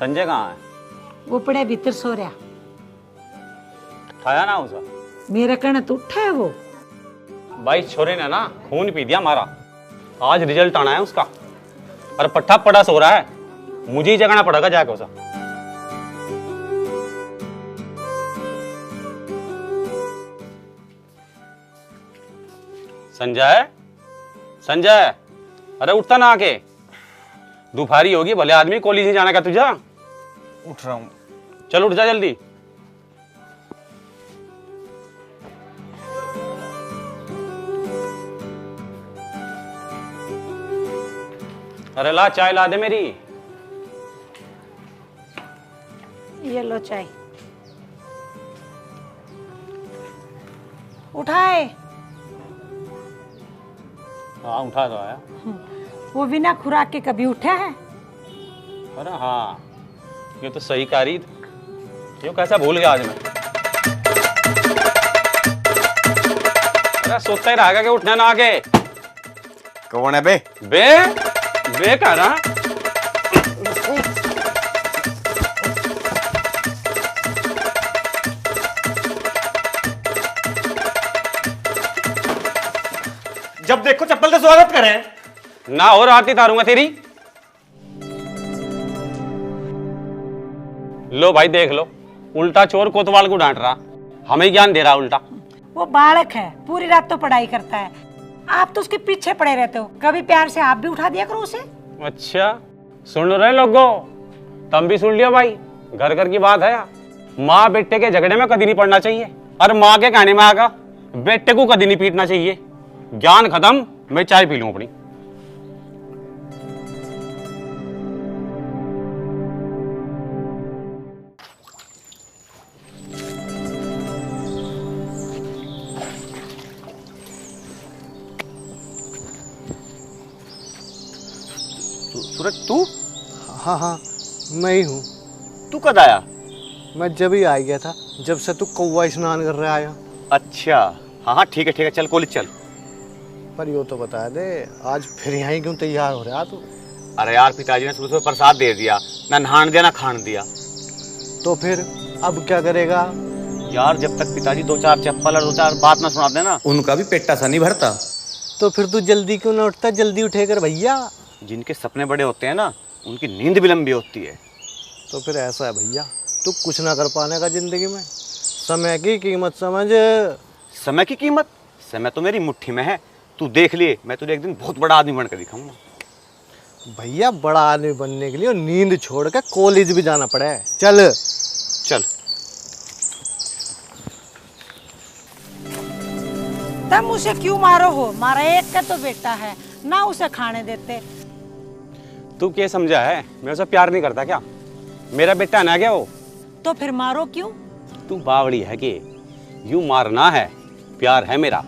संजय कहाँ है? वो पड़े भीतर सो रहा। उठाया ना उसे? मेरा कहना तो उठा है वो। भाई छोरे ने ना खून पी दिया हमारा। आज रिजल्ट आना है उसका और पट्टा पड़ा सो रहा है। मुझे ही जगाना पड़ेगा जाके उसे। संजय, संजय, अरे उठता ना आके। दोपहरी होगी, भले आदमी कॉलेज नहीं जाना क्या तुझे? उठ रहा हूँ। चल उठ जा जल्दी। अरे ला चाय ला दे मेरी। ये लो चाय। उठाए। हाँ उठा तो आया। वो बिना खुराक के कभी उठा है? अरे हाँ, ये तो सही कारी। ये कैसा भूल गया आज मैं। अरे सोचता ही रहेगा कि उठना ना आके। कौन है बे? बे कह रहा। जब देखो चप्पल से स्वागत करें। ना और आरती तारूंगा तेरी। लो भाई देख लो, उल्टा चोर कोतवाल को डांट रहा, हमें ज्ञान दे रहा उल्टा। वो बालक है, पूरी रात तो पढ़ाई करता है। आप तो उसके पीछे पड़े रहते हो। कभी प्यार से आप भी उठा दिया करो उसे। अच्छा सुन रहे लोगों, तुम भी सुन लियो भाई। घर घर की बात है। माँ बेटे के झगड़े में कभी नहीं पड़ना चाहिए और माँ के कहने में आगा बेटे को कभी नहीं पीटना चाहिए। ज्ञान खत्म, मैं चाय पी लूं अपनी। सूरज तू? हाँ हाँ मैं ही हूँ। तू कब आया? मैं जब ही आ गया था, जब से तू कौवा स्नान कर रहा आया। अच्छा हाँ हाँ ठीक है चल कॉलेज चल। पर यो तो बता दे, आज फिर यहाँ क्यों तैयार हो रहा तू? अरे यार पिताजी ने सुबह प्रसाद दे दिया, ना नहान दिया ना खान दिया। तो फिर अब क्या करेगा? यार जब तक पिताजी दो चार चप्पल और दो चार बात ना सुना देना, उनका भी पेटा सा नहीं भरता। तो फिर तू जल्दी क्यों ना उठता? जल्दी उठेकर भैया। जिनके सपने बड़े होते हैं ना, उनकी नींद भी लंबी होती है। तो फिर ऐसा है भैया, तू कुछ ना कर पाने का जिंदगी में। समय की कीमत समझ। समय की कीमत? समय तो मेरी मुट्ठी में है। तू देख लिए, मैं तुझे एक दिन बहुत बड़ा आदमी बनकर दिखाऊंगा। भैया बड़ा आदमी बनने के लिए नींद छोड़ के कॉलेज भी जाना पड़े। चल चल। तुम उसे क्यों मारो हो? मारा एक का तो बेटा है ना, उसे खाने देते। तू क्या समझा है? मैं उसे प्यार नहीं करता क्या? मेरा बेटा ना क्या वो? तो फिर मारो क्यों? तू बावड़ी है कि यूं मारना है? प्यार है मेरा।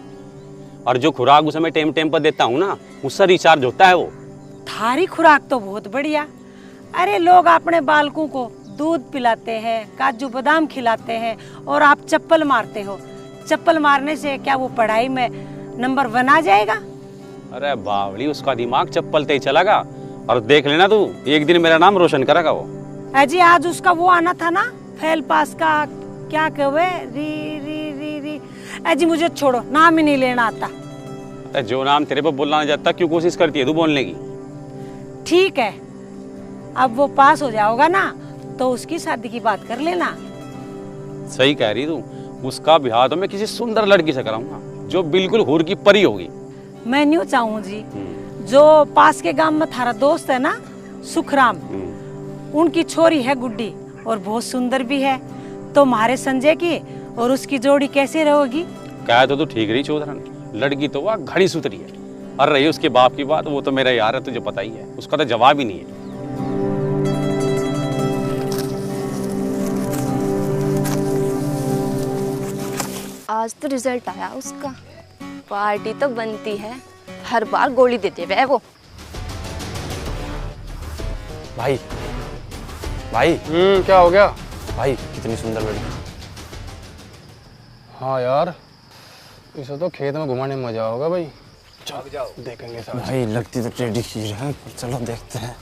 और जो खुराक उसे मैं टेम टेम पर देता हूँ ना, उससे रिचार्ज होता है वो। थारी खुराक तो बहुत बढ़िया। अरे लोग अपने बालकों को दूध पिलाते हैं, काजू बादाम खिलाते हैं और आप चप्पल मारते हो। चप्पल मारने से क्या वो पढ़ाई में नंबर 1 आ जाएगा? अरे बावड़ी, उसका दिमाग चप्पल ते चलागा और देख लेना तू, एक दिन मेरा नाम रोशन करेगा वो। अजी आज उसका वो आना था ना, फेल पास का क्या कहे, री री री री। अजी मुझे छोड़ो, नाम ही नहीं लेना आता। जो नाम तेरे पे बोलना नहीं जाता, क्यों कोशिश करती है तू बोलने की? ठीक है, अब वो पास हो जाओगा ना तो उसकी शादी की बात कर लेना। सही कह रही तू। उसका ब्याह तो मैं किसी सुंदर लड़की से कराऊंगा जो बिल्कुल हूर की परी होगी। मैं न्यू चाहूँ जी, जो पास के गांव में थारा दोस्त है ना सुखराम, उनकी छोरी है गुड्डी और बहुत सुंदर भी है। तो हमारे संजय की और उसकी जोड़ी कैसे रहोगी? कहा तो तू ठीक रही चौधरन, लड़की तो वह घड़ी सुतरी है। और रही उसके बाप की बात, वो तो मेरा यार है, तुझे पता ही है, उसका तो जवाब ही नहीं है। आज तो रिजल्ट आया उसका, पार्टी तो बनती है। हर बार गोली देते हुए वो। भाई भाई क्या हो गया? भाई कितनी सुंदर लड़की। हाँ यार, इसे तो खेत में घुमाने में मजा होगा भाई। चलो देखेंगे साथ। भाई लगती तो टेढ़ी खीर है, चलो देखते हैं।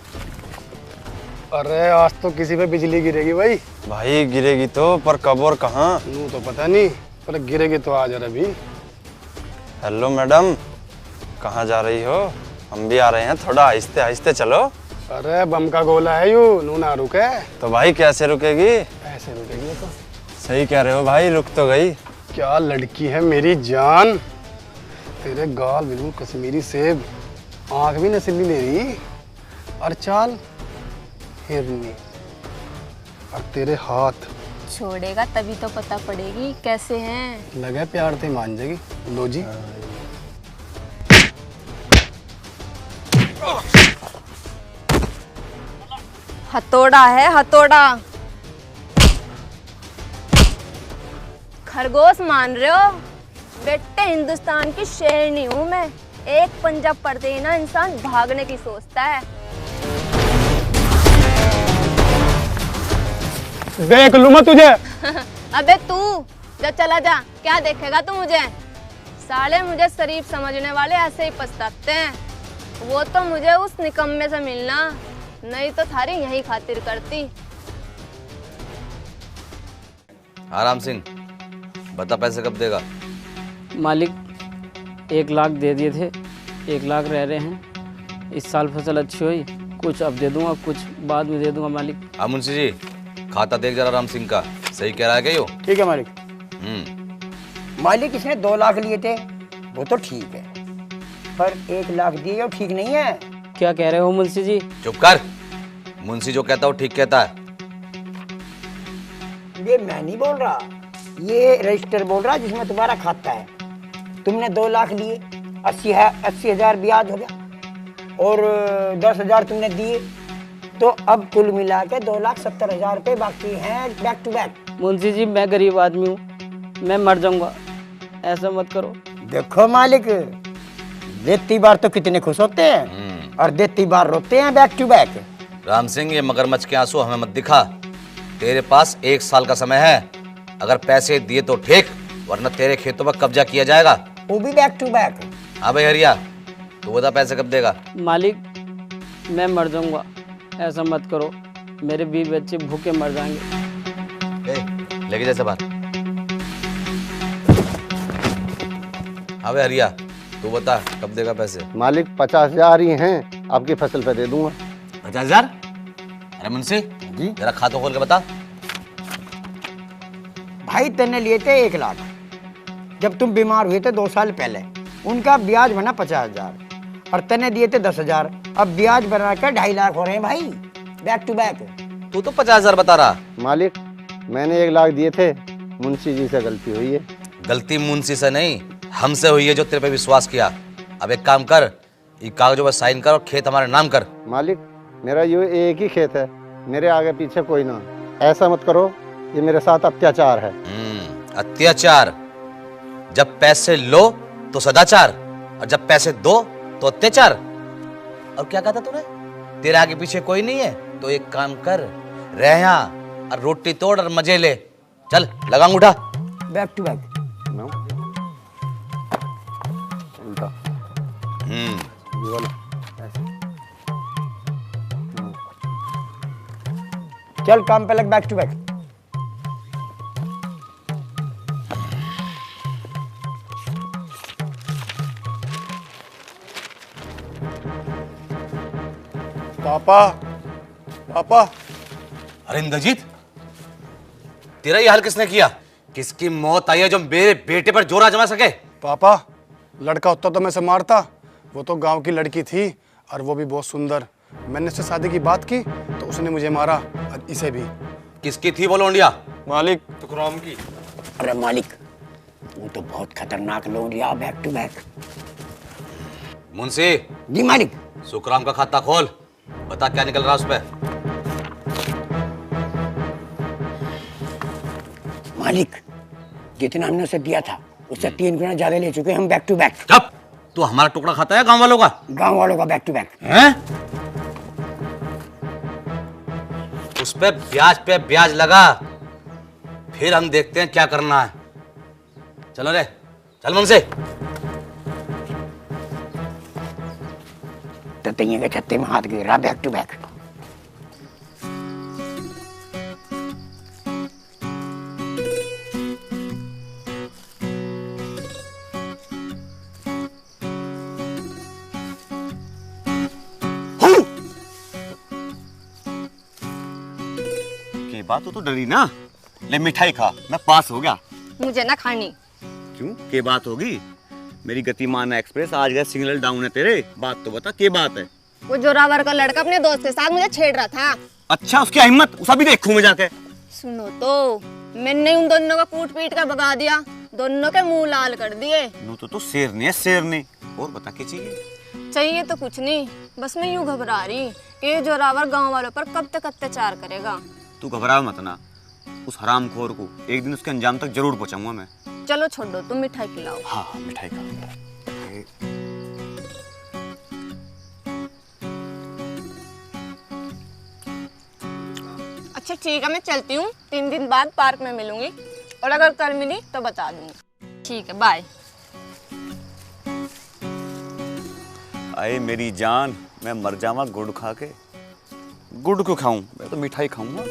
अरे आज तो किसी पे बिजली गिरेगी भाई। भाई गिरेगी तो, पर कब और कहाँ? नू तो पता नहीं, पर गिरेगी तो आ जा अभी। हेलो मैडम, कहाँ जा रही हो? हम भी आ रहे हैं, थोड़ा आहिस्ते आहिस्ते चलो। अरे बम का गोला है यू, नू ना रुके। तो भाई कैसे रुकेगी? ऐसे रुकेगी ये तो। सही कह रहे हो भाई, रुक तो गई। क्या लड़की है मेरी जान, तेरे गाल बिल्कुल कश्मीरी सेब, आंख भी नसीली ले रही, और चाल हिरनी, और तेरे हाथ छोड़ेगा तभी तो पता पड़ेगी कैसे हैं। लगे प्यार से मान जाएगी। लो जी। हथौड़ा है हथौड़ा। खरगोश मान रहे हो? बेटे हिंदुस्तान की शेरनी हूँ मैं। एक पंजा पड़ते ही ना इंसान भागने की सोचता है। देख लूँ मैं तुझे। अबे तू जा, चला जा, क्या देखेगा तू मुझे? साले मुझे शरीफ समझने वाले ऐसे ही पछताते हैं। वो तो मुझे उस निकम्मे से मिलना, नहीं तो थारी यही खातिर करती। आराम सिंह, बता पैसे कब देगा? मालिक 1 लाख दे दिए थे, 1 लाख रह रहे हैं। इस साल फसल अच्छी हुई, कुछ अब दे दूंगा, कुछ बाद में दे दूंगा मालिक। मुंशी जी, खाता देख जरा राम सिंह का, सही कह रहा है क्या यो? ठीक है मालिक। मालिक इसने 2 लाख लिए थे, वो तो ठीक है, पर 1 लाख दिए वो ठीक नहीं है। क्या कह रहे हो मुंशी जी? चुप कर, मुंशी जो कहता है वो ठीक कहता है। ये मैं नहीं बोल रहा, ये रजिस्टर बोल रहा जिसमें तुम्हारा खाता है। तुमने 2 लाख लिए, 80,000 ब्याज हो गया, और 10,000 तुमने दिए, तो अब कुल मिला के 2,70,000 रुपये बाकी हैं back to back. Munshi ji मैं गरीब आदमी हूँ, मैं मर जाऊंगा, ऐसा मत करो। देखो मालिक, देती बार तो कितने खुश होते हैं और देती बार रोते हैं back to back. Ram Singh, ये मगरमच्छ के आंसू हमें मत दिखा। तेरे पास 1 साल का समय है, अगर पैसे दिए तो ठीक, वरना तेरे खेतों पर कब्जा किया जाएगा, वो भी बैक टू बैक। हाँ भाई हरिया, तू बता पैसे कब देगा? मालिक मैं मर जाऊंगा, ऐसा मत करो, मेरे बीवी बच्चे भूखे मर जाएंगे। लेके जैसे बात। हाँ भाई हरिया, तू बता कब देगा पैसे? मालिक 50,000 ही हैं, आपकी फसल पे दे दूंगा। 50,000? अरे मुंशी जी, जरा खाता खोल के बता। भाई तेने लिए थे 1 लाख, जब तुम बीमार हुए थे 2 साल पहले, उनका ब्याज बना 50,000, और तेने दिए थे 10,000, अब ब्याज बनाकर 2.5 लाख हो रहे हैं भाई, बैक टू बैक। तू तो 50,000 बता रहा। मालिक मैंने 1 लाख दिए थे, मुंशी जी से गलती हुई है। गलती मुंशी से नहीं, हमसे हुई है जो तेरे पे विश्वास किया। अब एक काम कर, ये कागजों पर साइन कर और खेत हमारे नाम कर। मालिक मेरा ये एक ही खेत है, मेरे आगे पीछे कोई ना, ऐसा मत करो, ये मेरे साथ अत्याचार है। अत्याचार? जब पैसे लो तो सदाचार, और जब पैसे दो तो अत्याचार। और क्या कहा था तूने? तेरे आगे पीछे कोई नहीं है, तो एक काम कर, रह यहाँ और रोटी तोड़ और मजे ले। चल लगा अंगूठा। Back to back. चल काम पे लग, बैक टू बैक। पापा, पापा। अरे इंद्रजीत, तेरा ये हाल किसने किया? किसकी मौत आई है जो मेरे बेटे पर जोर आजमा सके? पापा, लड़का होता तो मैं से मारता, वो तो गांव की लड़की थी, और वो भी बहुत सुंदर। मैंने उससे शादी की बात की तो उसने मुझे मारा, और इसे भी। किसकी थी वो लोंडिया? मालिक तुकराम की। अरे मालिक, वो तो बहुत खतरनाक लोग, back to back. Munshi ji मालिक। सुखराम का खाता खोल, बता क्या निकल रहा उस पे। मालिक जितना हमने उसे दिया था उससे 3 गुना ज्यादा ले चुके हम, बैक टू बैक। चुप, तू हमारा टुकड़ा खाता है गांव वालों का? गांव वालों का बैक टू बैक हैं? उस पे ब्याज लगा, फिर हम देखते हैं क्या करना है। चलो रे, चल मुंशी। तो तैयार के छत्ते में हाथ गिरा, बैक टू बैक। बात तो डरी ना। ले मिठाई खा, मैं पास हो गया। मुझे ना खानी। क्यों, के बात होगी? मेरी गतिमान एक्सप्रेस आज गया सिग्नल डाउन है तेरे। बात तो बता, के बात है? वो जोरावर का लड़का अपने दोस्त के साथ मुझे छेड़ रहा था। अच्छा, उसकी हिम्मत, उसे भी देखूं मैं जाके। सुनो तो, मैंने उन दोनों को कूट पीट कर भगा दिया, दोनों के मुंह लाल कर दिए। नो तो शेरनी है, शेरनी। और बता क्या चाहिए? चाहिए तो कुछ नहीं, बस मैं यूं घबरा रही कि ये जोरावर गांव वालों पर कब तक अत्याचार करेगा। तू घबरा मत ना, उस हरामखोर को एक दिन उसके अंजाम तक जरूर पहुंचाऊंगा मैं। चलो छोड़ दो, तुम मिठाई खिलाओ। हाँ, मिठाई खा। अच्छा ठीक है, मैं चलती हूँ, 3 दिन बाद पार्क में मिलूंगी, और अगर कल मिली तो बता दूंगी। ठीक है, बाय। अरे मेरी जान, मैं मर जावा गुड़ खा के। गुड़ क्यों खाऊं, मैं तो मिठाई खाऊंगा।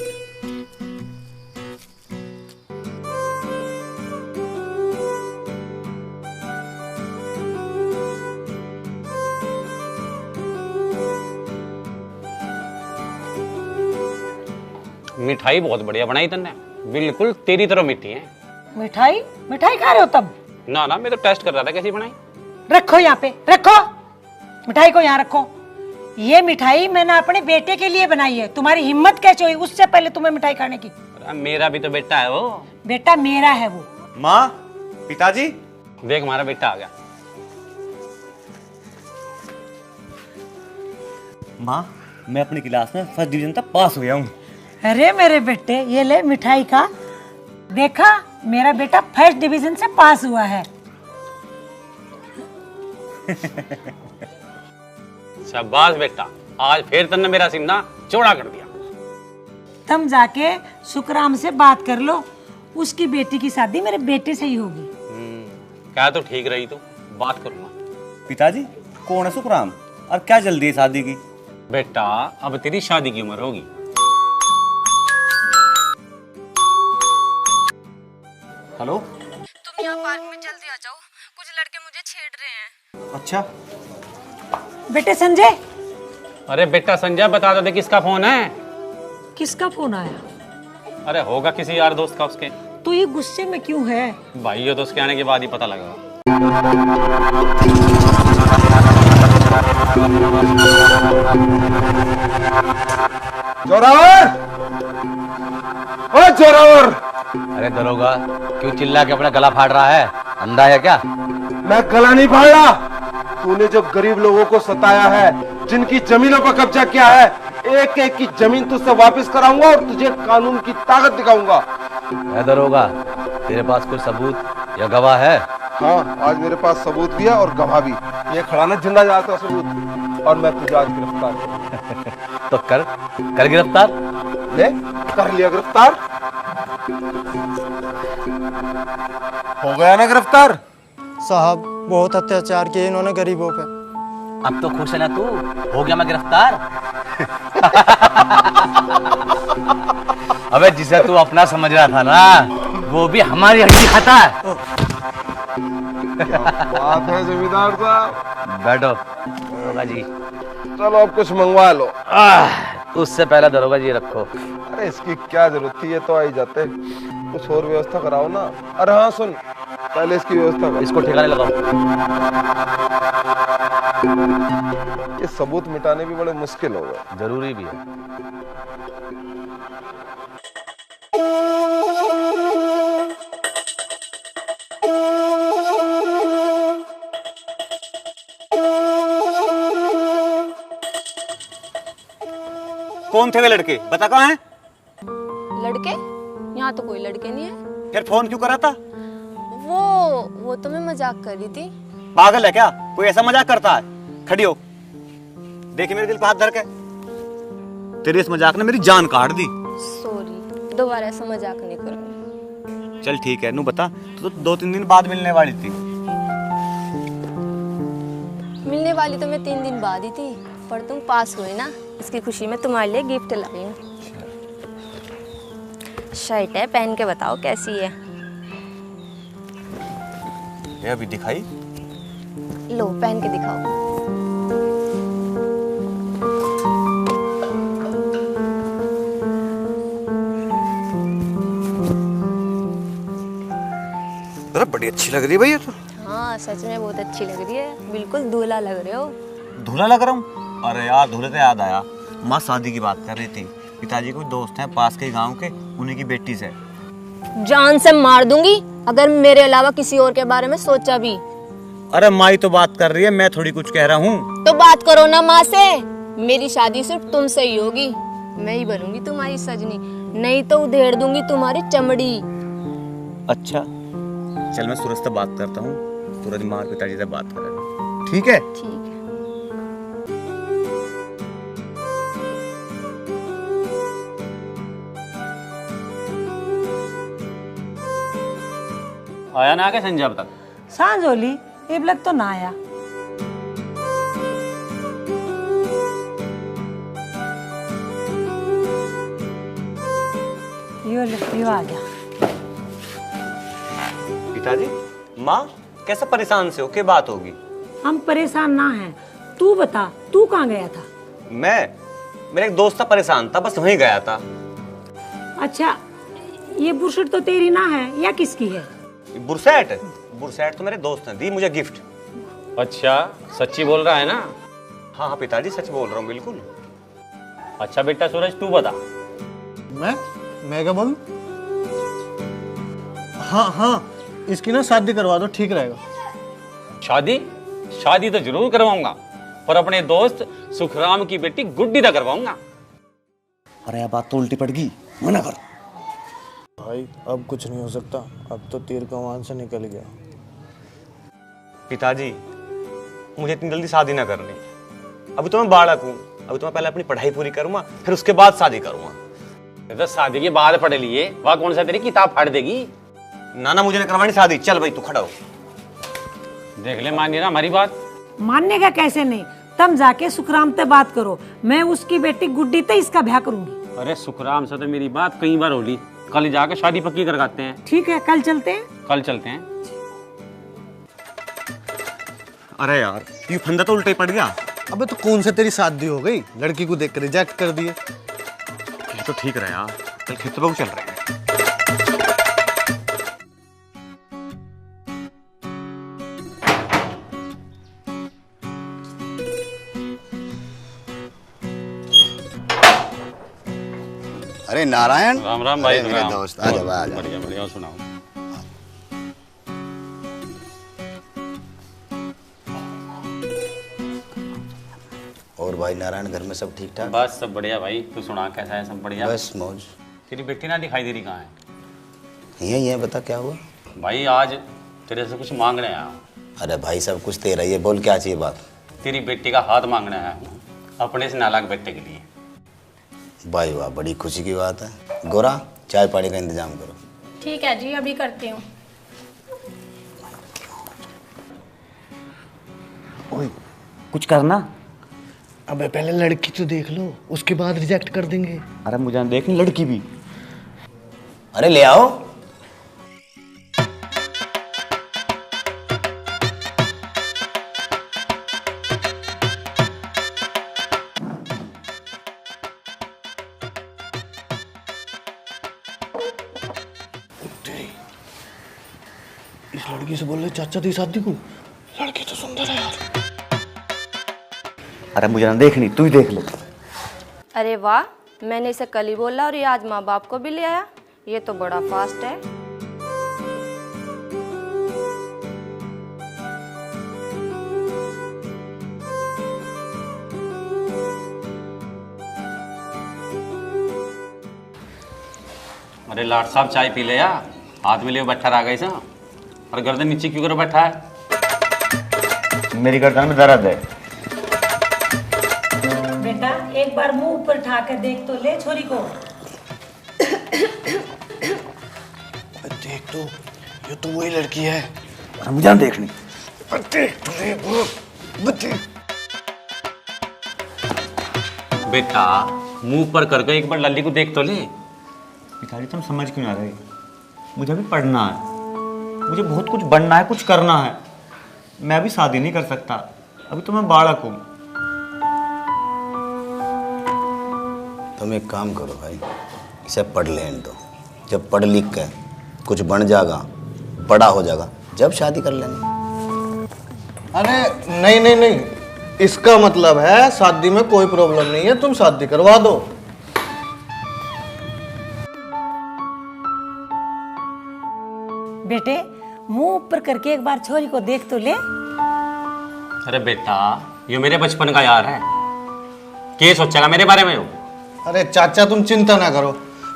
मिठाई बहुत बढ़िया बनाई तन्ने, बिल्कुल तेरी तरह मीठी है। मिठाई मिठाई खा रहे हो तब? ना ना, मैं तो टेस्ट कर रहा था कैसी बनाई। रखो यहाँ पे, रखो मिठाई को, यहाँ रखो। ये मिठाई मैंने अपने बेटे के लिए बनाई है। तुम्हारी हिम्मत कैसे हुई उससे पहले तुम्हें मिठाई खाने की? मेरा भी तो बेटा है वो। बेटा मेरा है वो। माँ, पिताजी, देख हमारा बेटा आ गया। माँ, मैं अपनी क्लास में फर्स्ट डिवीजन तक पास हो गया हूँ। अरे मेरे बेटे, ये ले मिठाई खा। देखा, मेरा बेटा फर्स्ट डिवीजन से पास हुआ है। शाबाश बेटा, आज फिर तन्ने मेरा सीना चौड़ा कर दिया। तुम जाके सुखराम से बात कर लो, उसकी बेटी की शादी मेरे बेटे से ही होगी। क्या तो ठीक रही, तो बात करूंगा। पिताजी, कौन है सुखराम और क्या जल्दी है शादी की? बेटा, अब तेरी शादी की उम्र होगी। हेलो, तुम यहाँ पार्क में जल्दी आ जाओ, कुछ लड़के मुझे छेड़ रहे हैं। अच्छा। बेटे संजय। अरे बेटा संजय, बता दे किसका फोन है? किसका फोन आया? अरे होगा किसी यार दोस्त का उसके। तो ये गुस्से में क्यों है? भाई ये तो उसके आने के बाद ही पता लगा। जोरावर! ओ जोरावर! अरे दरोगा, क्यों चिल्ला के अपना गला फाड़ रहा है? अंधा है क्या? मैं गला नहीं फाड़ रहा। तूने जो गरीब लोगों को सताया है, जिनकी जमीनों पर कब्जा किया है, एक एक की जमीन तुझसे वापस कराऊंगा और तुझे कानून की ताकत दिखाऊंगा। है दरोगा, तेरे पास कोई सबूत या गवाह है? हाँ, आज मेरे पास सबूत भी है और गवाह भी। ये खड़ा ना जिंदा जाता सबूत, और मैं तुझे आज गिरफ्तार। तो कर गिरफ्तार। ले, कर लिया गिरफ्तार। हो गया ना गिरफ्तार? साहब, बहुत अत्याचार किए इन्होंने गरीबों पे। अब तो खुश है ना तू? हो गया मैं गिरफ्तार। अबे जिसे तू अपना समझ रहा था ना, वो भी हमारी हड्डी खाता है। क्या बात है जमींदार साहब। बैठो दरोगा जी। चलो अब कुछ मंगवा लो। उससे पहले दरोगा जी रखो। अरे इसकी क्या जरूरत थी, ये तो आ ही जाते। कुछ और व्यवस्था कराओ ना। अरे हाँ सुन, पहले इसकी व्यवस्था करो। इसको ठिकाने लगाओ। ये सबूत मिटाने भी बड़े मुश्किल हो गए। जरूरी भी है। कौन थे वे लड़के, बता कहाँ हैं? लड़के? यहाँ तो कोई लड़के नहीं है। फिर फोन क्यों करा था? वो तो मैं मजाक कर रही थी। पागल है क्या? कोई ऐसा मजाक करता है? खड़ी हो, देखिए मेरे दिल पे हाथ धर के। तेरे इस मजाक ने मेरी जान काट दी। सॉरी, दोबारा ऐसा मजाक नहीं करूँगी। चल ठीक है, नू बता, तो 2-3 दिन बाद मिलने वाली थी। मिलने वाली तो मैं 3 दिन बाद ही थी, पर तुम पास हुए ना, इसकी खुशी में तुम्हारे लिए गिफ्ट लाई हूँ। शर्ट है, पहन के बताओ कैसी है। ये अभी दिखाई? लो, पहन के दिखाओ। अच्छी लग रही है भैया तो। हाँ सच में बहुत अच्छी लग रही है, बिल्कुल दूल्हा लग रहे हो। दूल्हा लग रहा हूँ? अरे यार दूल्हे से याद आया, माँ शादी की बात कर रही थी। पिताजी को दोस्त हैं पास के गांव के, उन्हीं की बेटी से। जान से मार दूंगी अगर मेरे अलावा किसी और के बारे में सोचा भी। अरे माँ ही तो बात कर रही है, मैं थोड़ी कुछ कह रहा हूँ। तो बात करो ना माँ से। मेरी शादी सिर्फ तुमसे ही होगी, मैं ही बनूंगी तुम्हारी सजनी, नहीं तो उधेड़ दूंगी तुम्हारी चमड़ी। अच्छा चल मैं सूरज से बात करता हूँ, सूरज माँ पिताजी से बात करेगा, ठीक है? ठीक है। आया ना आके संजय अब तक? सांझ होली अब लग तो ना आया। यो आ गया। पिताजी माँ कैसा परेशान से हो, क्या बात होगी? हम परेशान ना हैं, तू बता तू कहाँ गया था? मेरा एक दोस्त था, परेशान था, बस वहीं गया था। अच्छा ये बुरशट तो तेरी ना है या किसकी है? बुरसैट तो मेरे दोस्त ने दी मुझे गिफ्ट। अच्छा सच्ची बोल रहा है ना? हाँ हाँ पिताजी सच बोल रहा हूँ बिल्कुल। अच्छा बेटा सूरज तू बता। मैं क्या बोलूं? हाँ इसकी ना शादी करवा दो, ठीक रहेगा। शादी तो जरूर करवाऊंगा, पर अपने दोस्त सुखराम की बेटी गुड्डी तक करवाऊंगा। अरे यार बात तो उल्टी पड़ गई, मना कर। भाई अब कुछ नहीं हो सकता, अब तो तीर कमान से निकल गया। पिताजी मुझे इतनी जल्दी शादी ना करनी, अभी तो मैं बालक हूँ, अभी तो मैं पहले अपनी पढ़ाई पूरी करूंगा, फिर उसके बाद शादी करूंगा। तो शादी के बाद पढ़ लिए, वह कौन सा तेरी किताब फाड़ देगी? ना मुझे नहीं करवानी शादी, चल भाई तू खड़ा हो। देख ले मानिए ना हमारी बात। मानने का कैसे नहीं, तम जाके सुखराम से बात करो, मैं उसकी बेटी गुड्डी ते इसका ब्याह करूंगी। अरे सुखराम से तो मेरी बात कई बार होली, कल जाके शादी पक्की करवाते हैं। ठीक है कल चलते हैं। कल चलते हैं। अरे यार ये फंदा तो उल्टा ही पड़ गया। अबे तो कौन से तेरी शादी हो गई, लड़की को देख कर रिजेक्ट कर दिए। ये तो ठीक रहा यार, कल खेतों पर चल रहे हैं। अरे नारायण। राम राम भाई। मेरे दोस्त आ जा आ जा। बढ़िया बढ़िया सुनाओ। और भाई नारायण घर में सब ठीक ठाक? बस सब बढ़िया भाई, तू सुना कैसा है? सब बढ़िया? बस मौज। तेरी बेटी ना दिखाई दे रही, कहाँ है? ये बता क्या हुआ? भाई आज तेरे से कुछ मांगने आया हूँ। अरे भाई सब कुछ तेरा ही है, बोल क्या चाहिए बात? तेरी बेटी का हाथ मांगने आया हूँ अपने से नालायक बेटे के लिए। भाई वाह बड़ी खुशी की बात है। गोरा चाय पानी का इंतजाम करो। ठीक है जी अभी करती हूँ। ओए कुछ करना। अबे पहले लड़की तो देख लो, उसके बाद रिजेक्ट कर देंगे। अरे मुझे देखनी लड़की भी। अरे ले आओ। इस लड़की से बोल रहे चाचा दी शादी को, लड़की तो सुंदर है यार। अरे मुझे ना देखनी, तू ही देख ले। अरे वाह, मैंने इसे कल ही बोला और ये आज माँ बाप को भी ले आया, ये तो बड़ा फास्ट है। अरे लाट साहब चाय पी ले यार, हाथ में ले बैठा रह गई सा, और गर्दन नीचे क्यों कर बैठा है? मेरी गर्दन में दर्द है। बेटा एक बार मुंह ऊपर उठा कर देख तो ले छोरी को। देख तो, ये तो वही लड़की है। अरे मुझे देखनी। बेटा मुंह पर करके एक बार लल्ली को देख तो ले। पिताजी तुम समझ क्यों ना रहे? मुझे अभी पढ़ना है, मुझे बहुत कुछ बनना है, कुछ करना है। मैं अभी शादी नहीं कर सकता, अभी तो मैं बालक हूँ। तुम एक काम करो भाई, इसे पढ़ लेने दो। जब पढ़ लिख के कुछ बन जाएगा, बड़ा हो जाएगा, जब शादी कर लेंगे। अरे नहीं नहीं नहीं, इसका मतलब है शादी में कोई प्रॉब्लम नहीं है, तुम शादी करवा दो। बेटे मुंह ऊपर करके एक बार छोरी को देख तो ले। अरे बेटा ये मेरे बचपन का यार है, क्या सोचेगा मेरे बारे में वो? अरे चाचा तुम चिंता ना करो,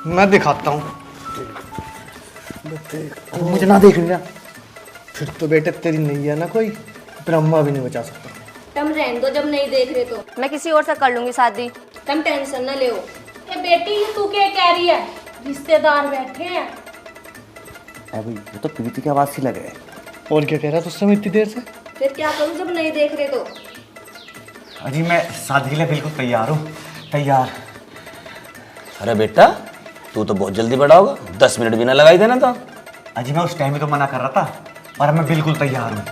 मैं दिखाता हूँ। मुझे ना देख लिया फिर तो बेटे तेरी नहीं है ना कोई, ब्रह्मा भी नहीं बचा सकता। तुम रहने दो, जब नहीं देख रहे तो मैं किसी और से कर लूंगी शादी, तुम टेंशन ना ले। ये बेटी ये तू क्या कह रही है? रिश्तेदार बैठे हैं। अभी ये तो प्रीति की आवाज सी लग रही है। और क्या कह रहा था उससे इतनी देर से? फिर क्या करूं जब नहीं देख रहे तो? अजी मैं शादी के लिए बिल्कुल तैयार हूँ, तैयार। अरे बेटा तू तो बहुत जल्दी बड़ा होगा, 10 मिनट भी ना लगाई देना था। अजी मैं उस टाइम में तो मना कर रहा था, पर मैं बिल्कुल तैयार हूँ।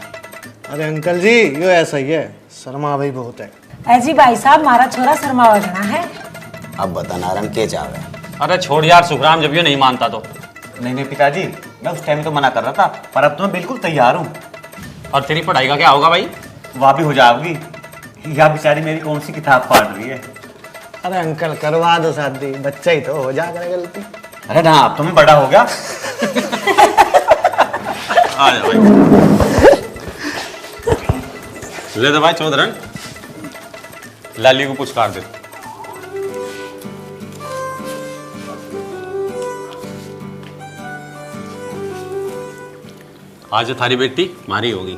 अरे अंकल जी ये ऐसा ही है, शर्मा भाई बहुत है। ऐसी भाई साहब हमारा छोरा शर्मा वजना है। अब बता नारायण के चाहे। अरे छोड़ यार सुखराम, जब ये नहीं मानता तो। नहीं नहीं पिताजी, मैं उस टाइम में तो मना कर रहा था, पर अब तो मैं बिल्कुल तैयार हूँ। और तेरी पढ़ाई का क्या होगा भाई? वहाँ भी हो जाओगी, या बेचारी मेरी कौन सी किताब पढ़ रही है। अरे अंकल करवा दो शादी, बच्चा ही तो हो जाएगा गलती। अरे ना अब तो मैं बड़ा हो गया। आ जा भाई, ले दे भाई चौधरन, लाली को पुचकार दे। आज थारी बेटी मारी होगी।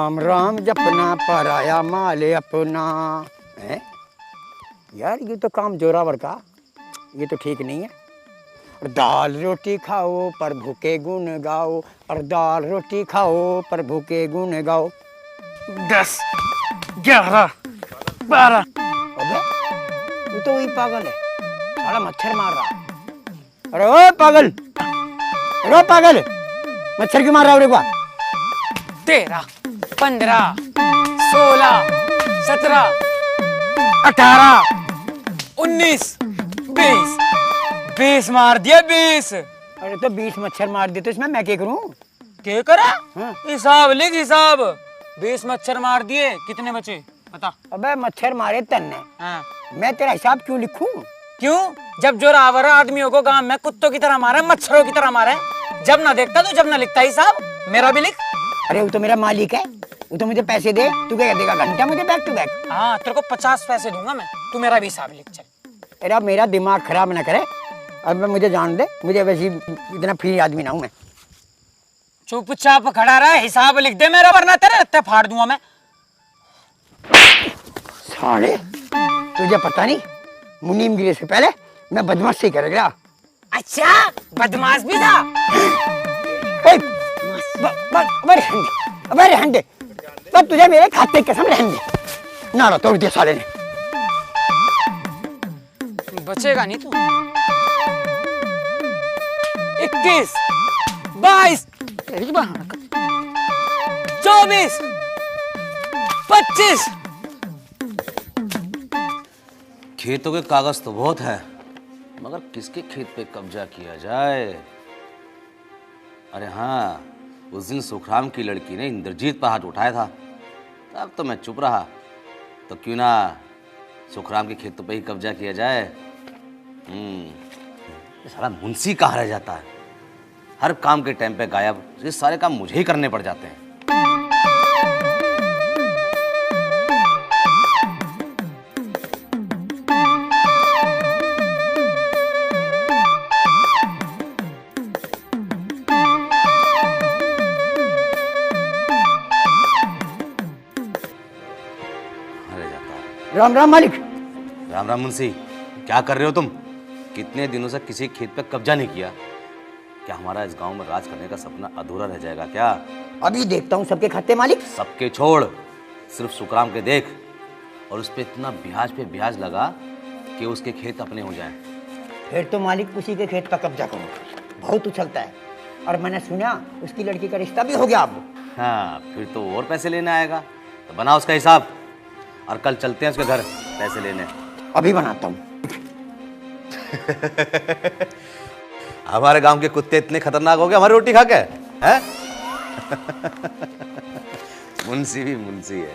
राम राम जपना पराया माले अपना है। यार ये तो काम जोरावर का, ये तो ठीक नहीं है। और दाल रोटी खाओ पर भूखे गुण गाओ, और दाल रोटी खाओ पर भूखे गुण गाओ। 10 11 12। अबे ये तो वही पागल है, साला मच्छर मार रहा। अरे ओ पागल, अरे पागल, मच्छर क्यों मार रहा है? 13 15 16 17 18 19 20 20 मार दिया 20। अरे तो 20 मच्छर मार दिए तो इसमें मैं क्या करूं? क्या करा? हिसाब लिख हिसाब। 20 मच्छर मार दिए, कितने बचे बता। अबे मच्छर मारे तन्ने, हाँ। मैं तेरा हिसाब क्यों लिखूं? क्यों? जब जो रावरा आदमियों को गांव में कुत्तों की तरह मारे, मच्छरों की तरह मारे, जब ना देखता तू, जब ना लिखता हिसाब, मेरा भी लिख। अरे वो तो मेरा मालिक है, वो तो मुझे पैसे दे, तू क्या देगा घंटा मुझे बैक टू बैक? हाँ तेरे को 50 पैसे दूंगा मैं, तू मेरा भी हिसाब लिख चल। अरे मेरा दिमाग खराब ना करे, अब मैं मुझे जान दे, मुझे वैसे इतना फ्री आदमी ना हूं मैं। चुपचाप खड़ा रहा, हिसाब लिख दे मेरा, वरना तेरे रत्ते फाड़ दूंगा मैं। साले तुझे पता नहीं, मुनीम गिरे से पहले मैं बदमाशी कर गया। अच्छा बदमाश भी था? रहने दे, तब तुझे मेरे खाते की कसम रहने दे। नारा तोड़ दिया साले ने। बचेगा नहीं तू। 21 22 24 25। खेतों के कागज तो बहुत है, मगर किसके खेत पे कब्जा किया जाए? अरे हाँ, उस दिन सुखराम की लड़की ने इंद्रजीत पर हाथ उठाया था, तब तो मैं चुप रहा। तो क्यों ना सुखराम के खेतों पे ही कब्जा किया जाए। ये सारा मुंशी कहाँ रह जाता है, हर काम के टाइम पे गायब। ये सारे काम मुझे ही करने पड़ जाते हैं। राम राम मालिक। राम राम मुंशी, क्या कर रहे हो तुम? कितने दिनों से किसी खेत पे कब्जा नहीं किया। क्या हमारा इस गांव में राज करने का सपना अधूरा रह जाएगा क्या? अभी देखता हूँ सबके खाते मालिक। सबके छोड़, सिर्फ सुखराम के देख। और उस पे इतना ब्याज पे ब्याज लगा कि उसके खेत अपने हो जाएं। फिर तो मालिक उसी के खेत का कब्जा करो, बहुत उछलता है। और मैंने सुना उसकी लड़की का रिश्ता भी हो गया अब। हाँ, फिर तो और पैसे लेने आएगा, तो बना उसका हिसाब और कल चलते हैं उसके घर पैसे लेने। अभी बनाता हूँ। हमारे गांव के कुत्ते इतने खतरनाक हो गए हमारी रोटी खा के, हैं? मुंशी भी मुंशी है।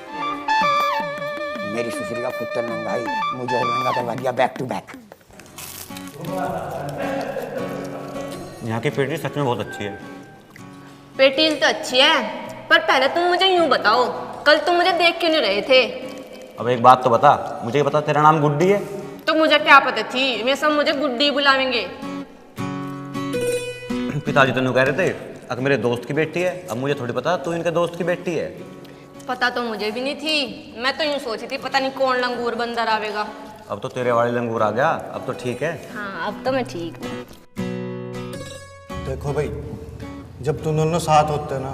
मेरी ससुरी का कुत्ता नंगाई मुझे नंगा करवा दिया बैक टू बैक। यहाँ की पेटी सच में बहुत अच्छी है। पेटीज तो अच्छी है, पर पहले तुम मुझे यूं बताओ, कल तुम मुझे देख क्यों नहीं रहे थे? अब एक बात तो बता, मुझे ये बता, तेरा नाम गुड्डी है? तो मुझे क्या पता थी, वे सब मुझे गुड्डी बुलावेंगे। पिताजी तो कह रहे थे अगर मेरे दोस्त की बेटी है, अब मुझे थोड़ी पता तू इनके दोस्त की बेटी है। पता तो मुझे भी नहीं थी, मैं तो यूं सोची थी पता नहीं कौन लंगूर बंदर आवेगा। अब तो तेरे वाले लंगूर आ गया, अब तो ठीक है। हाँ अब तो मैं ठीक हूँ। देखो भाई, जब तुम दोनों साथ होते हो ना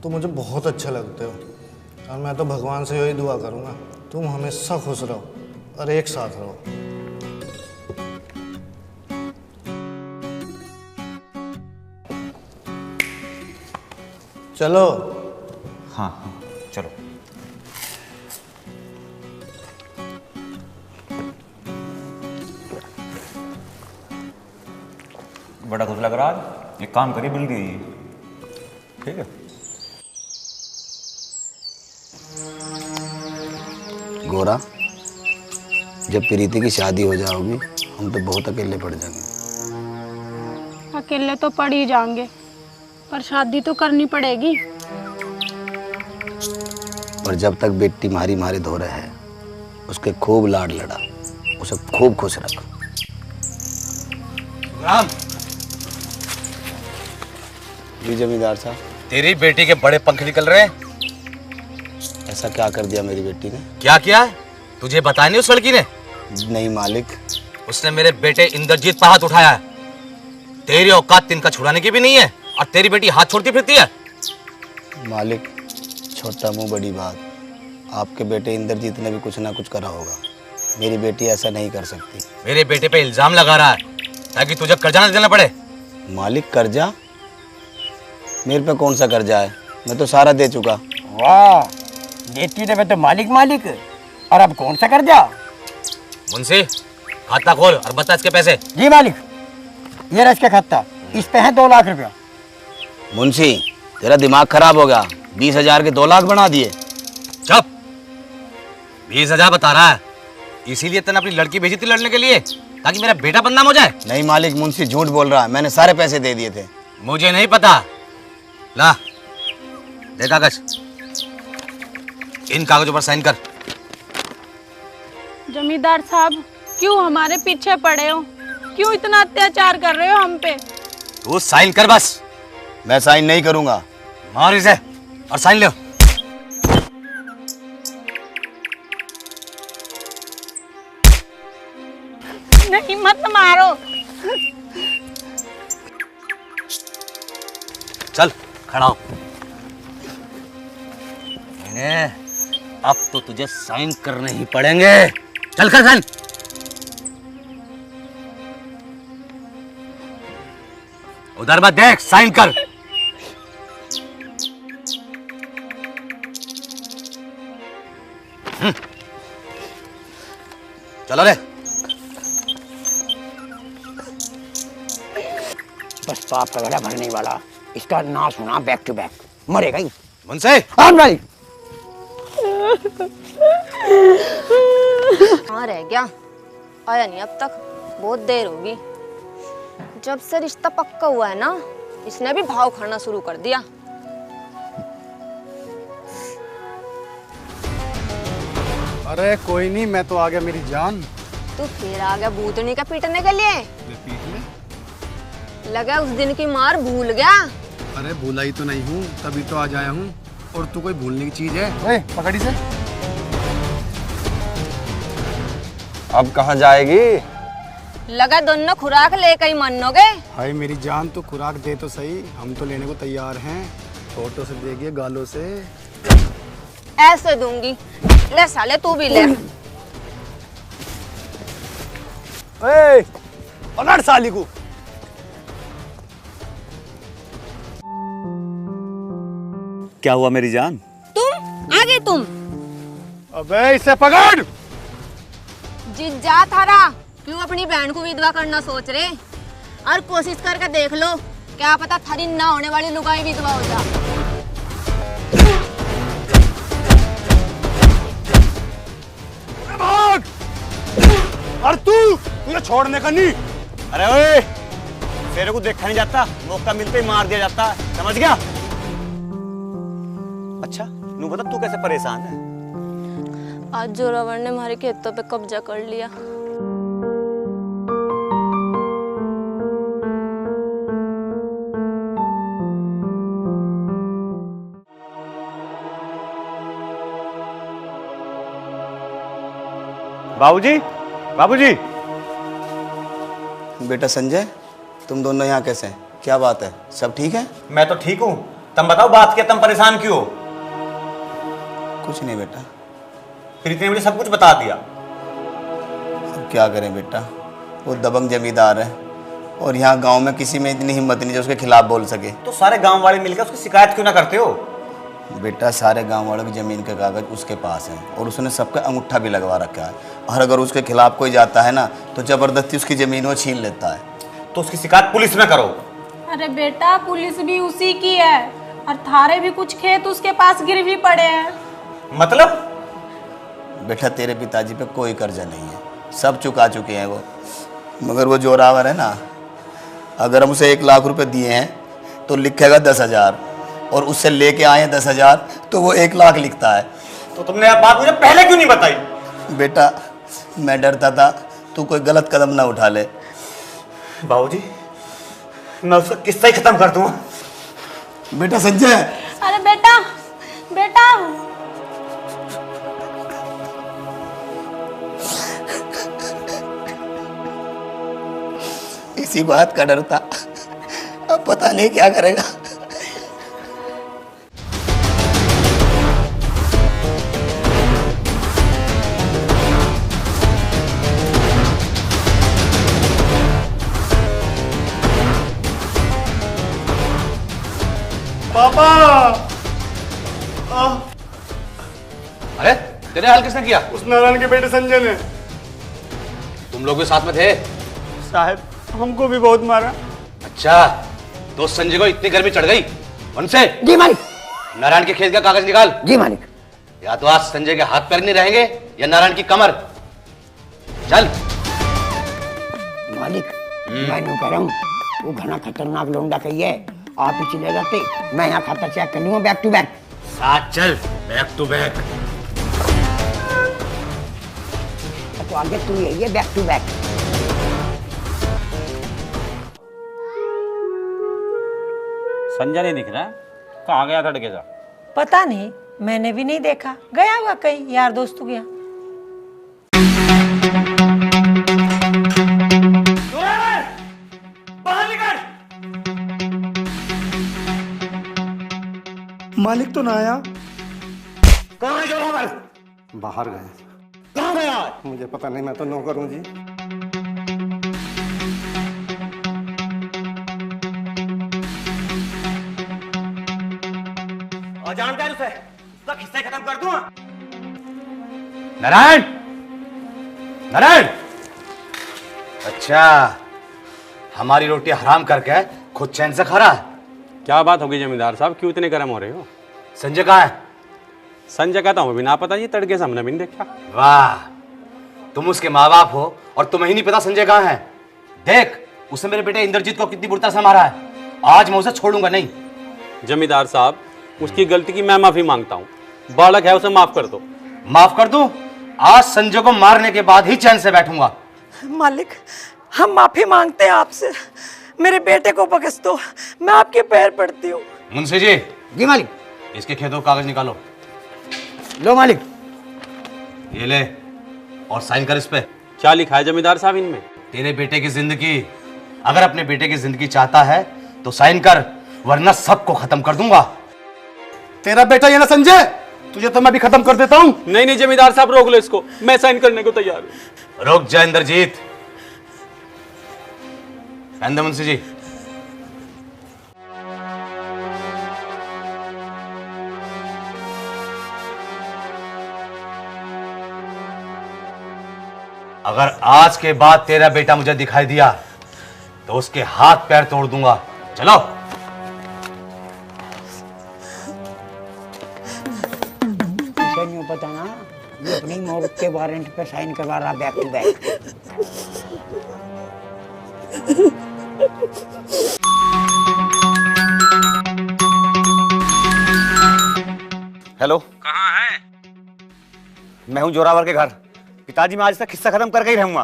तो मुझे बहुत अच्छे लगते हो, और मैं तो भगवान से यही दुआ करूँगा तुम हमेशा खुश रहो और एक साथ रहो। चलो। हाँ हाँ चलो। बड़ा खुश लग रहा है। एक काम करिए, बिल दीजिए। ठीक है। गोरा, जब प्रीति की शादी हो जाओगी हम तो बहुत अकेले पड़ जाएंगे। अकेले तो पड़ ही जाएंगे, पर शादी तो करनी पड़ेगी। पर जब तक बेटी मारी मारे धो रहे है उसके खूब लाड लड़ा, उसे खूब खुश रख। राम, जी जमींदार साहब। तेरी बेटी के बड़े पंख निकल रहे हैं। ऐसा क्या कर दिया मेरी बेटी ने? क्या किया है? तुझे बताया नहीं उस लड़की ने? नहीं मालिक। उसने मेरे बेटे इंद्रजीत पर हाथ उठाया है। तेरी औकात तिनका छुड़ाने की भी नहीं है, और तेरी बेटी हाथ छोड़ती फिरती है। मालिक, छोटा मुंह बड़ी बात। आपके बेटे इंद्रजीत ने भी कुछ ना कुछ करा होगा। मेरी बेटी ऐसा नहीं कर सकती। मेरे बेटे पे इल्जाम लगा रहा है ताकि तुझे कर्जा न देना पड़े। मालिक, कर्जा? मेरे पे कौन सा कर्जा है? मैं तो सारा दे चुका। वाह, बेटी ने तो मालिक मालिक, और अब कौन सा कर्जा? मुंशी, खाता खोल और बता इसके पैसे। जी मालिक, ये रहा इसका खाता, इस पे है 2 लाख रुपया। मुंशी, तेरा दिमाग खराब होगा। 20,000 के 2 लाख बना दिए। चुप। 20,000 बता रहा है, इसीलिए तूने अपनी लड़की भेजी थी लड़ने के लिए ताकि मेरा बेटा बदनाम हो जाए? नहीं मालिक, मुंशी झूठ बोल रहा है। मैंने सारे पैसे दे दिए थे। मुझे नहीं पता। ला, दे कागज। इन कागजों पर साइन कर। जमींदार साहब, क्यों हमारे पीछे पड़े हो? क्यों इतना अत्याचार कर रहे हो हम पे? तू साइन कर बस। मैं साइन नहीं करूंगा। मार इसे और साइन ले। नहीं, मत मारो। चल खड़ा हो। अब तो तुझे साइन करने ही पड़ेंगे। चल कर साइन। उधर मत देख, साइन कर। चलो रे। बस पाप का घड़ा भरने वाला, इसका नाश होना बैक टू बैक। मरेगा ही। मुंशी। हाँ भाई। कहाँ रह गया? आया नहीं अब तक, बहुत देर होगी। जब से रिश्ता पक्का हुआ है ना, इसने भी भाव खाना शुरू कर दिया। अरे कोई नहीं, मैं तो आ गया मेरी जान। तू फिर आ गया भूतनी का पीटने के लिए? लगा उस दिन की मार भूल गया। अरे भूला ही तो नहीं हूँ, तभी तो आज आया हूँ। और तू कोई भूलने की चीज है? पकड़ी से। अब कहाँ जाएगी? लगा दोनों खुराक लेकर ही मानोगे। हाय मेरी जान, तू खुराक दे तो सही, हम तो लेने को तैयार हैं। फोटो से देखिए, गालों से। ऐसे दूंगी। ले साले, तू भी ले। पकड़ साली को। क्या हुआ मेरी जान? तुम आगे तुम। अबे इसे पकड़। जिज्जा थारा, क्यों अपनी बहन को विधवा करना सोच रहे? और कोशिश करके देख लो, क्या पता थारी ना होने वाली लुगाई विधवा हो जा। भाग! और तुझे छोड़ने का नहीं। अरे ओए, तेरे को देखा नहीं जाता, मौका मिलते ही मार दिया जाता है, समझ गया? अच्छा, नू बता तू कैसे परेशान है? आज जोरावर ने हमारे खेतों पे कब्जा कर लिया। बाबूजी, बाबूजी। बेटा संजय, तुम दोनों यहाँ कैसे हैं? क्या बात है? सब ठीक है? मैं तो ठीक हूँ, तुम बताओ बात क्या, तुम परेशान क्यों हो? कुछ नहीं बेटा। फिर इतने मुझे सब कुछ बता दिया। अब क्या करें बेटा, वो दबंग जमींदार है और यहाँ गांव में किसी में इतनी हिम्मत नहीं जो उसके खिलाफ बोल सके। तो सारे गांव वाले मिलकर उसकी शिकायत क्यों ना करते हो? बेटा सारे गांव वालों की ज़मीन के कागज उसके पास हैं और उसने सबका अंगूठा भी लगवा रखा है, और अगर उसके खिलाफ कोई जाता है ना तो ज़बरदस्ती उसकी ज़मीन वो छीन लेता है। तो उसकी शिकायत पुलिस में करो। अरे बेटा, पुलिस भी उसी की है और थारे भी कुछ खेत उसके पास गिरवी पड़े हैं। मतलब? बेटा तेरे पिताजी पे कोई कर्जा नहीं है, सब चुका चुके हैं वो, मगर वो जोरावर है ना, अगर हम उसे 1 लाख रुपए दिए हैं तो लिखेगा 10,000 और उससे लेके आए 10,000 तो वो 1 लाख लिखता है। तो तुमने यह बात मुझे पहले क्यों नहीं बताई? बेटा मैं डरता था तू कोई गलत कदम ना उठा ले। बाबूजी, मैं उसका किस्सा ही खत्म कर दूंगा। बेटा संजय। अरे बेटा, बेटा। इसी बात का डर था, अब पता नहीं क्या करेगा। पापा! अरे तेरे हाल किसने किया? उस नारायण के बेटे संजय ने। तुम लोग भी साथ में थे? साहब हमको भी बहुत मारा। अच्छा, तो संजय को इतनी गर्मी चढ़ गई उनसे? जी मालिक। नारायण के खेत का कागज निकाल। जी मालिक। या तो आज संजय के हाथ पैर नहीं रहेंगे या नारायण की कमर। चल। मालिक मैं यूं कह रहा हूं, वो घना खतरनाक लौंडा कही है, आप ही चले जाते, मैं यहाँ खाता चेक कर लूंगा बैक टू बैक। साथ चल, बैक टू बैक। तो आगे तू यही है बैक टू बैक। संजय नहीं दिख रहा, कहाँ गया था डकेजा? पता नहीं, मैंने भी नहीं देखा, गया होगा कहीं यार दोस्तों के यहाँ। मालिक तो ना आया। कहाँ है जोरावर? बाहर गए। कहाँ गया? मुझे पता नहीं, मैं तो नौकर हूँ जी। और जानता है उसे, उसका किस्सा ही खत्म कर दूंगा। नारायण! नारायण! अच्छा, हमारी रोटी हराम करके खुद चैन से खा रहा है। क्या बात होगी जमींदार साहब, क्यों इतने गर्म हो रहे हो? संजय कहाँ है? संजय कहता हूँ, ना पता जी, तड़के से हमने भी नहीं देखा। वाह, तुम उसके माँ बाप हो और तुम्हें ही नहीं पता संजय कहाँ है। देख, उसने मेरे बेटे इंद्रजीत को कितनी बुरी तरह से मारा है। आज मैं उसे छोड़ूंगा नहीं। जमींदार साहब, उसकी गलती की मैं माफी मांगता हूँ, बालक है, उसे माफ कर दो। माफ कर दूं? आज संजय को मारने के बाद ही चैन से बैठूंगा। मालिक, हम माफी मांगते हैं आपसे, मेरे बेटे को बख्श दो, मैं आपके पैर पड़ती हूँ। मुंशी जी। जी मालिक। इसके खेतों का कागज निकालो। लो मालिक। ये ले और साइन कर इस पे। क्या लिखा है जमींदार साहब इनमें? तेरे बेटे की जिंदगी, अगर अपने बेटे की जिंदगी चाहता है तो साइन कर, वरना सबको खत्म कर दूंगा। तेरा बेटा ये ना संजय, तुझे तो मैं भी खत्म कर देता हूँ। नहीं नहीं जमींदार साहब, रोक लो इसको, मैं साइन करने को तैयार हूँ। रुक जा इंद्रजीत। मुंशी जी। अगर आज के बाद तेरा बेटा मुझे दिखाई दिया तो उसके हाथ पैर तोड़ दूंगा। चलो। इसे नहीं पता ना, ये अपनी मौत के वारंट पे साइन करवा रहा बैक टू बैक। हेलो, कहाँ है? मैं हूँ जोरावर के घर। पिताजी, मैं आज तक किस्सा खत्म करके ही रहूंगा।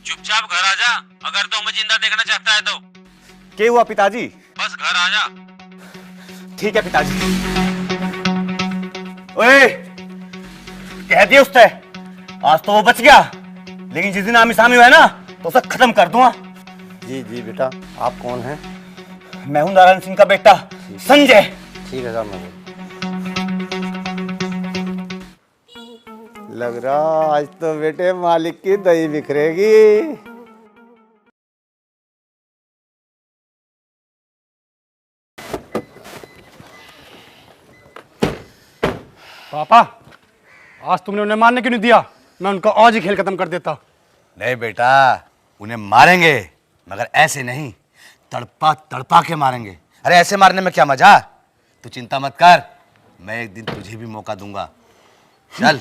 चुपचाप घर आ जा, अगर तुम मुझे जिंदा देखना चाहता है तो। क्या हुआ पिताजी? बस घर आ जा। ठीक है पिताजी। ओए, कह दिया उससे, आज तो वो बच गया, लेकिन जिस दिन आमी सामी हुआ है ना तो उसे खत्म कर दूंगा। जी जी बेटा, आप कौन हैं? मैं हूं नारायण सिंह का बेटा संजय। ठीक है साहब। लग रहा आज तो बेटे मालिक की दही बिखरेगी। पापा, आज तुमने उन्हें मारने क्यों नहीं दिया? मैं उनका आज ही खेल खत्म कर देता। नहीं बेटा, उन्हें मारेंगे मगर ऐसे नहीं, तड़पा तड़पा के मारेंगे। अरे ऐसे मारने में क्या मजा? तू चिंता मत कर, मैं एक दिन तुझे भी मौका दूंगा। चल।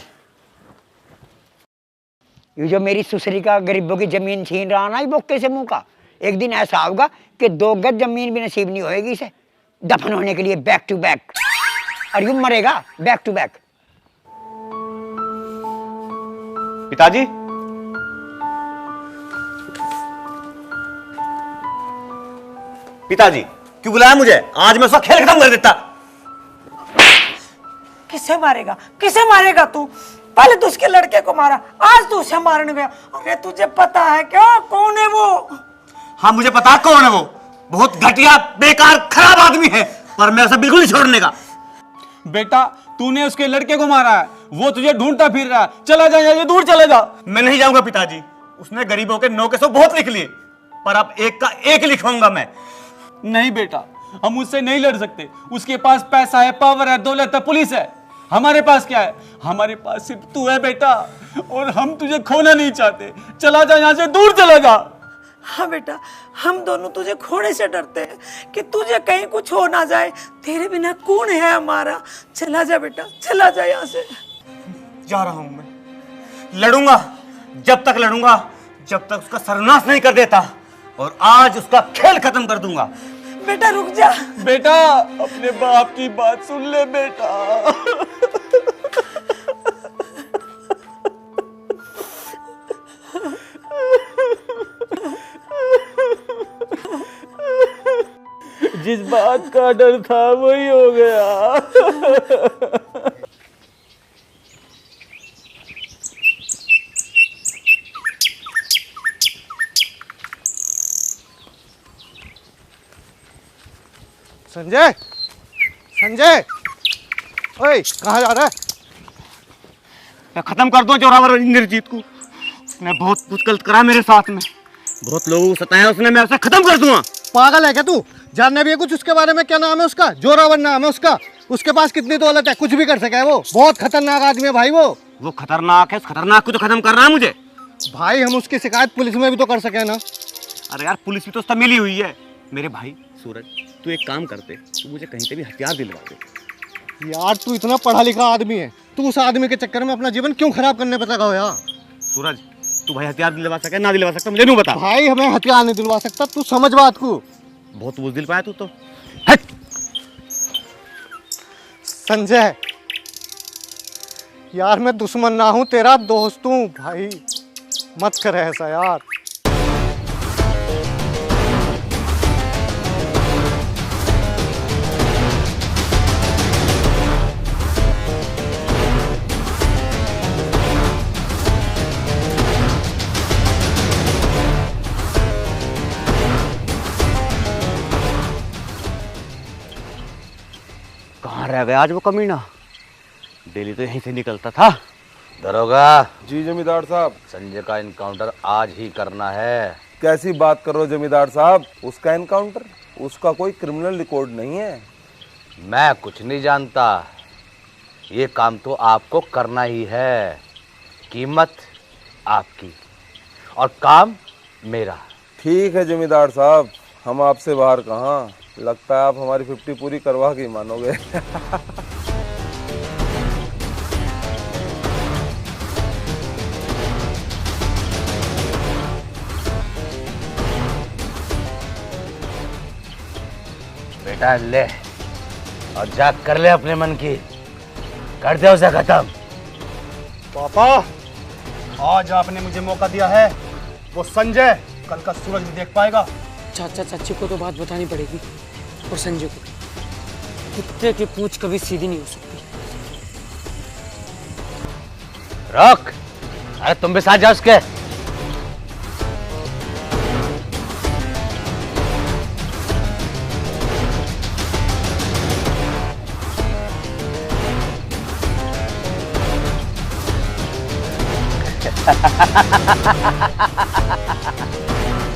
ये जो मेरी सुसरी का गरीबों की जमीन छीन रहा ना, ये बोके से मुंह का, एक दिन ऐसा होगा कि 2 गज जमीन भी नसीब नहीं होएगी इसे दफन होने के लिए बैक टू बैक, और यूं मरेगा बैक टू बैक। पिताजी, पिताजी क्यों बुलाया मुझे? आज मैं उसका खेल खत्म कर देता। किसे मारेगा, किसे मारेगा तू? पहले तो उसके लड़के को मारा, आज तू उसे मारने गया। अरे तुझे पता है क्या कौन है वो? हाँ मुझे पता है कौन है वो। बहुत घटिया, बेकार, खराब आदमी है, पर मैं उसे बिल्कुल नहीं छोड़ने का। बेटा, तूने उसके लड़के को मारा है, वो तुझे ढूंढता फिर रहा है। चला जा, ये दूर चले जा। मैं नहीं जाऊंगा पिताजी। उसने गरीबों के 9 के 100 बहुत लिख लिए, पर अब एक का एक लिखवाऊंगा मैं। नहीं बेटा, हम उससे नहीं लड़ सकते। उसके पास पैसा है, पावर है, दौलत है, पुलिस है। हमारे पास क्या है? हमारे पास सिर्फ तू है बेटा, और हम तुझे खोना नहीं चाहते। चला जा यहाँ से, दूर चला जा। हाँ बेटा, हम दोनों तुझे खोने से डरते हैं कि तुझे कहीं कुछ हो ना जाए। तेरे बिना कौन है हमारा? चला जा बेटा, चला जा यहाँ से। जा रहा हूं मैं, लड़ूंगा, जब तक लड़ूंगा जब तक उसका सर्वनाश नहीं कर देता, और आज उसका खेल खत्म कर दूंगा। बेटा रुक जा। बेटा, अपने बाप की बात सुन ले बेटा। जिस बात का डर था वही हो गया। संजय, संजय, ओए कहाँ जा रहा है? मैं खत्म कर दूं जोरावर इंद्रजीत को। उसने बहुत कुछ गलत करा मेरे साथ में, बहुत लोगों को सताया उसने, मैं उसे खत्म कर दूंगा। पागल है क्या तू? जानने भी है कुछ उसके बारे में? क्या नाम है उसका? जोरावर नाम है उसका। उसके पास कितनी दौलत है, कुछ भी कर सके है वो। बहुत खतरनाक आदमी है भाई वो खतरनाक है, उस खतरनाक को तो खत्म करना है मुझे। भाई हम उसकी शिकायत पुलिस में भी तो कर सके ना। अरे यार, पुलिस भी तो उससे मिली हुई है। मेरे भाई सूरज, तू एक काम करते, तू मुझे कहीं से भी हथियार दिलवा दे। यार तू इतना पढ़ा लिखा आदमी है, तू उस आदमी के चक्कर में अपना जीवन क्यों खराब करने पर लगा हो यार? सूरज, तू भाई हथियार दिलवा सके ना दिलवा सकता मुझे नहीं बता। भाई हमें हथियार नहीं दिलवा सकता, तू समझ बात को। बहुत बुज़दिल पाया तू तो। संजय यार, मैं दुश्मन ना हूं, तेरा दोस्त हूं भाई, मत कर ऐसा यार। कहाँ रह गया आज वो कमीना? डेली तो यहीं से निकलता था। दरोगा जी जमींदार साहब, संजय का इनकाउंटर आज ही करना है। कैसी बात कर रहे हो जमींदार साहब? उसका इनकाउंटर? उसका कोई क्रिमिनल रिकॉर्ड नहीं है। मैं कुछ नहीं जानता, ये काम तो आपको करना ही है। कीमत आपकी, और काम मेरा। ठीक है जमींदार साहब, हम आपसे बाहर कहाँ, लगता है आप हमारी 50 पूरी करवा के ही मानोगे। बेटा ले और जाग कर ले अपने मन की, कर दे उसे खत्म। पापा, आज आपने मुझे मौका दिया है, वो संजय कल का सूरज नहीं देख पाएगा। चाचा चाची को तो बात बतानी पड़ेगी, और संजय को भी। कुत्ते की पूंछ कभी सीधी नहीं हो सकती। रोक, अरे तुम भी साथ जाओ उसके।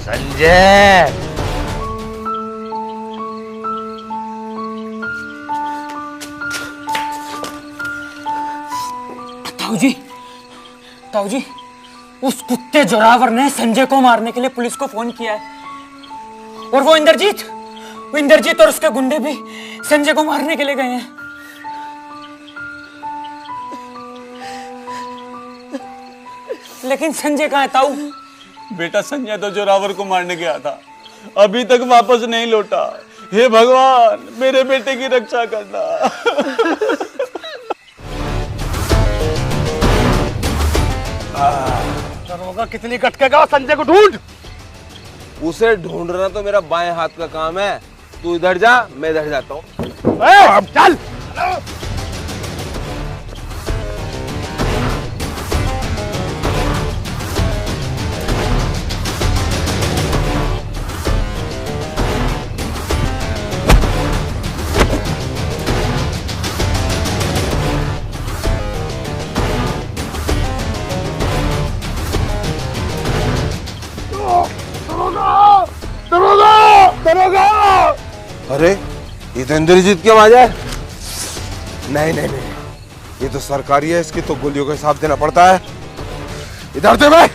संजय, ताऊ जी, उस कुत्ते जोरावर ने संजय को मारने के लिए पुलिस को फोन किया है। और वो इंद्रजीत और उसके गुंडे भी संजय को मारने के लिए गए हैं। लेकिन संजय कहाँ है ताऊ? बेटा संजय तो जोरावर को मारने गया था, अभी तक वापस नहीं लौटा। हे भगवान, मेरे बेटे की रक्षा करना। दरोगा कितनी कटकेगा, संजय को ढूंढ। उसे ढूंढना तो मेरा बाएं हाथ का काम है। तू इधर जा, मैं इधर जाता हूँ। चल। दरोगा! अरे ये तो इंद्रजीत की आवाज है। नहीं नहीं नहीं, ये तो सरकारी है, इसकी तो गोलियों का हिसाब देना पड़ता है। इधर दे भाई।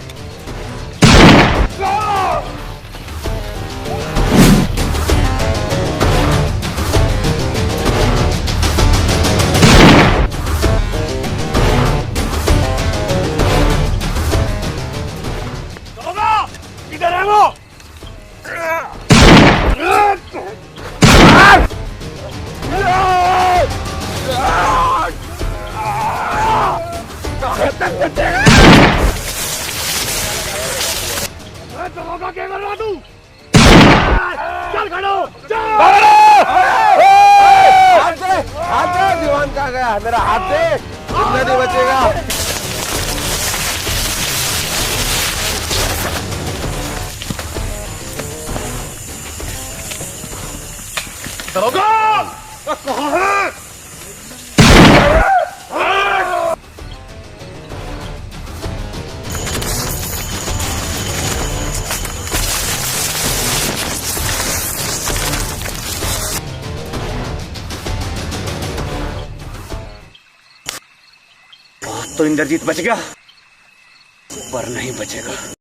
इधर है वो। दरोगा क्या कर रहा तू? चल खड़ो, हाथ दे, दीवान कहाँ गया? मेरा हाथ दे, इतना नहीं बचेगा। दरोगा कहाँ है? तो इंद्रजीत बच गया, पर नहीं बचेगा।